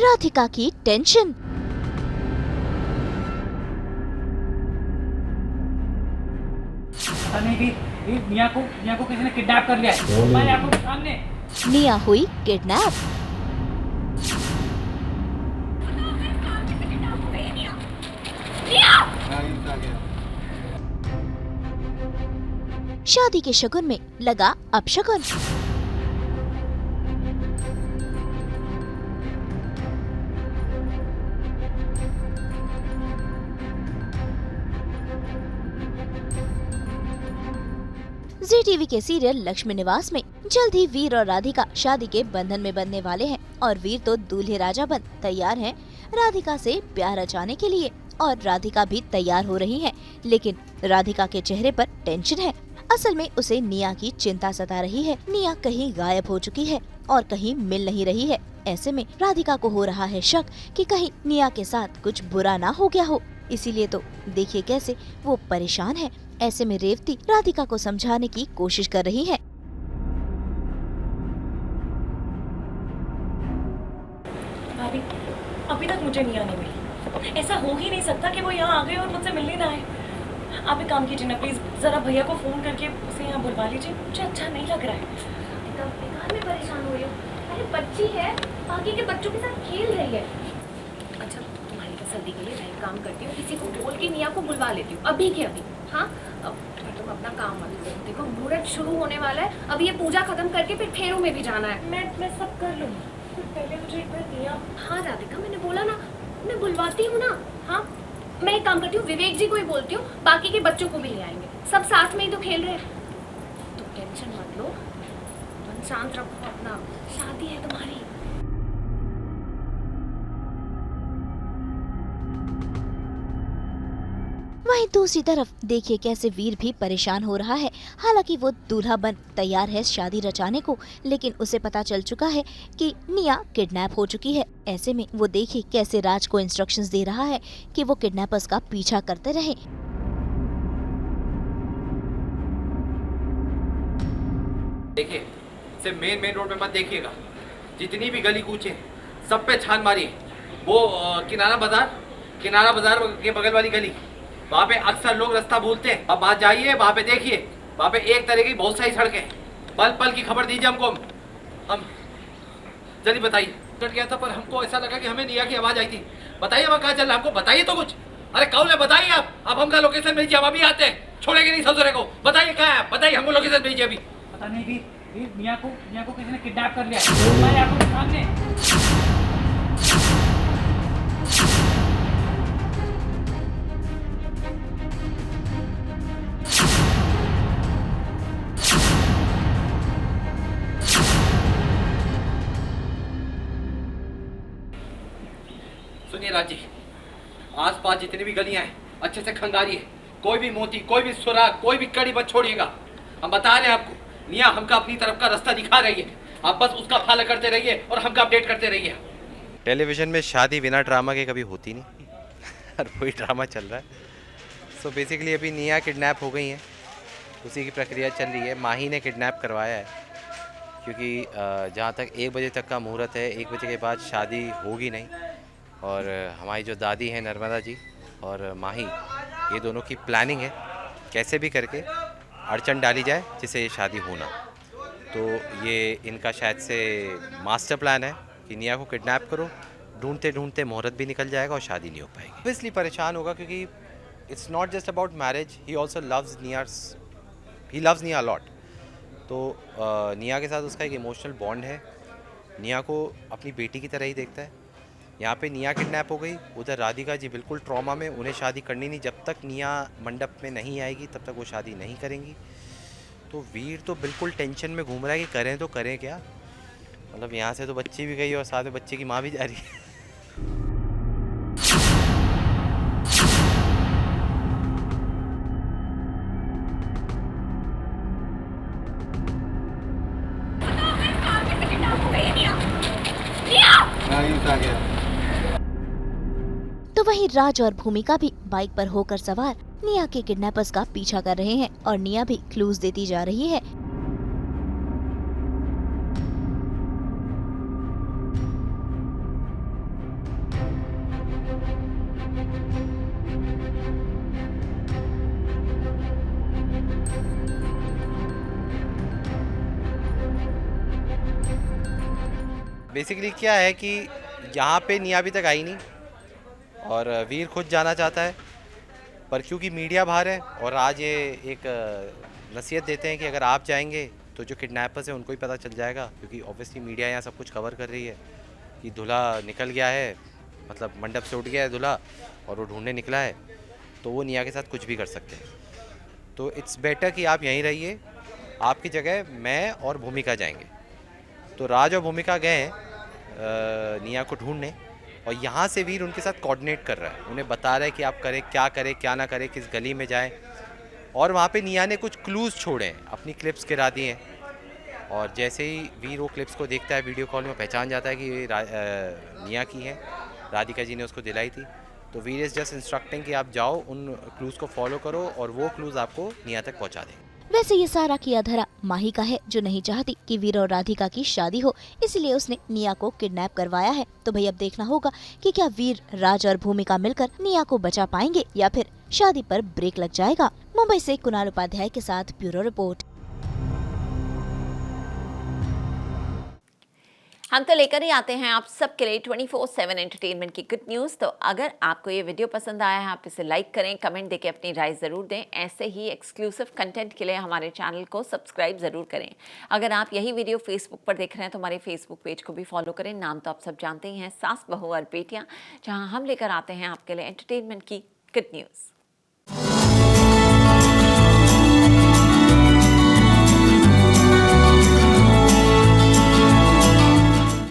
राधिका की टेंशन। पता नहीं वीर, निया को किसी ने किडनैप कर लिया है हमारी आंखों के सामने। निया हुई किडनैप। शादी के शगुन में लगा अपशगुन। जी टीवी के सीरियल लक्ष्मी निवास में जल्द ही वीर और राधिका शादी के बंधन में बंधने वाले हैं और वीर तो दूल्हे राजा बन तैयार हैं राधिका से प्यार रचाने के लिए और राधिका भी तैयार हो रही है। लेकिन राधिका के चेहरे पर टेंशन है। असल में उसे निया की चिंता सता रही है। निया कहीं गायब हो चुकी है और कहीं मिल नहीं रही है। ऐसे में राधिका को हो रहा है शक कि कहीं निया के साथ कुछ बुरा ना हो गया हो। इसीलिए तो देखिए कैसे वो परेशान है। ऐसे में रेवती राधिका को समझाने की कोशिश कर रही है। भाभी, अभी तक मुझे निया नहीं मिली। ऐसा हो ही नहीं सकता कि वो यहाँ आ गए और मुझसे मिलने ना आए। आप एक काम कीजिए ना प्लीज, जरा भैया को फोन करके उसे यहाँ बुलवा लीजिए। मुझे अच्छा नहीं लग रहा है। एकदम बेकार में परेशान हो रही हो। अरे बच्ची है, बाकी के बच्चों के साथ खेल रही है। अच्छा, तुम्हारी तसल्ली के लिए मैं एक काम करती हूँ, किसी को बोल के निया को बुलवा लेती हूँ अभी के अभी। हाँ, अब तुम अपना काम मत करो। देखो मुहूर्त शुरू होने वाला है, अब ये पूजा खत्म करके फिर फेरों में भी जाना है। मैं सब कर लूँगी। पहले मुझे एक बार निया। हाँ राधिका, मैंने बोला ना, मैं बुलवाती हूँ ना। हाँ, मैं एक काम करती हूँ, विवेक जी को ही बोलती हूँ, बाकी के बच्चों को भी ले आएंगे। सब साथ में ही तो खेल रहे हैं। तुम टेंशन मत लो, मन शांत रखो अपना। शादी है तुम्हारी। वहीं दूसरी तरफ देखिए कैसे वीर भी परेशान हो रहा है। हालांकि वो दूल्हा बन तैयार है शादी रचाने को, लेकिन उसे पता चल चुका है कि निया किडनैप हो चुकी है। ऐसे में वो देखिए कैसे राज को इंस्ट्रक्शंस दे रहा है कि वो किडनैपर्स का पीछा करते रहें। देखिए, सिर्फ मेन रोड पे मत देखिएगा, जितनी भी गली कूचे सब पे छान मारिए। वो किनारा बाजार के बगल वाली गली, वहाँ पे अक्सर लोग रास्ता भूलते हैं। अब वहाँ जाइए, वहाँ पे देखिए, वहाँ पे एक तरह की बहुत सारी सड़कें, पल पल की खबर दीजिए हमको। हम जल्दी बताइए। कट गया था पर हमको ऐसा लगा कि हमें निया की आवाज आई थी। बताइए वहाँ कहाँ चल रहा है, हमको बताइए तो कुछ। अरे कौन है, बताइए आप। अब हमका लोकेशन भेजिए, हम अभी आते हैं, छोड़ेंगे नहीं ससुरे को। बताइए कहाँ है, बताइए हमको लोकेशन भेजिए अभी। पता नहीं वीर, निया को किसी ने किडनैप कर लिया है हमारी आंखों के सामने। सुनिए राज जी, आस पास जितनी भी गलियां हैं अच्छे से खंगारिए। कोई भी मोती, कोई भी सुराग, कोई भी कड़ी मत छोड़िएगा। हम बता रहे हैं आपको, निया हमका अपनी तरफ का रास्ता दिखा रही है। आप बस उसका फॉलो करते रहिए और हमका अपडेट करते रहिए। टेलीविजन में शादी बिना ड्रामा के कभी होती नहीं और वही ड्रामा चल रहा है। सो बेसिकली अभी निया किडनैप हो गई हैं, उसी की प्रक्रिया चल रही है। माही ने किडनैप करवाया है क्योंकि जहाँ तक 1 बजे तक का मुहूर्त है, 1 बजे के बाद शादी होगी नहीं। और हमारी जो दादी हैं नर्मदा जी और माही, ये दोनों की प्लानिंग है कैसे भी करके अड़चन डाली जाए जिससे ये शादी होना। तो ये इनका शायद से मास्टर प्लान है कि निया को किडनैप करो, ढूंढते ढूंढते मुहूर्त भी निकल जाएगा और शादी नहीं हो पाएगी। ऑब्वियसली परेशान होगा क्योंकि it's not just about marriage, he also loves निया लॉट। तो निया के साथ उसका एक इमोशनल बॉन्ड है। निया को अपनी बेटी की तरह ही देखता है। यहाँ पे निया किडनैप हो गई, उधर राधिका जी बिल्कुल ट्रॉमा में, उन्हें शादी करनी नहीं। जब तक निया मंडप में नहीं आएगी तब तक वो शादी नहीं करेंगी। तो वीर तो बिल्कुल टेंशन में घूम रहा है कि करें तो करें क्या। मतलब यहाँ से तो बच्ची भी गई और साथ में बच्चे की माँ भी जा रही है। तो वहीं राज और भूमिका भी बाइक पर होकर सवार निया के किडनैपर्स का पीछा कर रहे हैं और निया भी क्लूज देती जा रही है। बेसिकली क्या है कि यहाँ पे निया अभी तक आई नहीं और वीर खुद जाना चाहता है, पर क्योंकि मीडिया बाहर है और आज ये एक नसीहत देते हैं कि अगर आप जाएंगे तो जो किडनैपर्स हैं उनको ही पता चल जाएगा, क्योंकि ऑब्वियसली मीडिया यहाँ सब कुछ कवर कर रही है कि दूल्हा निकल गया है, मतलब मंडप से उठ गया है दूल्हा और वो ढूंढने निकला है, तो वो निया के साथ कुछ भी कर सकते हैं। तो इट्स बेटर कि आप यहीं रहिए, आपकी जगह मैं और भूमिका जाएंगे। तो राज और भूमिका गए हैं निया को ढूंढने और यहाँ से वीर उनके साथ कोऑर्डिनेट कर रहा है, उन्हें बता रहा है कि आप करें क्या ना करें, किस गली में जाएं। और वहाँ पे निया ने कुछ क्लूज़ छोड़े हैं, अपनी क्लिप्स गिरा दिए हैं और जैसे ही वीर वो क्लिप्स को देखता है वीडियो कॉल में पहचान जाता है कि ये निया की है, राधिका जी ने उसको दिलाई थी। तो वीर इज़ जस्ट इंस्ट्रक्टिंग कि आप जाओ उन क्लूज़ को फॉलो करो और वो क्लूज़ आपको निया तक पहुँचा दें। वैसे ये सारा किया धरा माही का है, जो नहीं चाहती कि वीर और राधिका की शादी हो, इसलिए उसने निया को किडनैप करवाया है। तो भाई अब देखना होगा कि क्या वीर, राज और भूमिका मिलकर निया को बचा पाएंगे या फिर शादी पर ब्रेक लग जाएगा। मुंबई से कुणाल उपाध्याय के साथ ब्यूरो रिपोर्ट। हम तो लेकर ही आते हैं आप सबके लिए 24/7 एंटरटेनमेंट की गुड न्यूज़। तो अगर आपको ये वीडियो पसंद आया है, आप इसे लाइक करें, कमेंट देके अपनी राय ज़रूर दें। ऐसे ही एक्सक्लूसिव कंटेंट के लिए हमारे चैनल को सब्सक्राइब ज़रूर करें। अगर आप यही वीडियो फेसबुक पर देख रहे हैं तो हमारे फेसबुक पेज को भी फॉलो करें। नाम तो आप सब जानते ही हैं, सास बहू और बेटियाँ, जहाँ हम लेकर आते हैं आपके लिए एंटरटेनमेंट की गुड न्यूज़।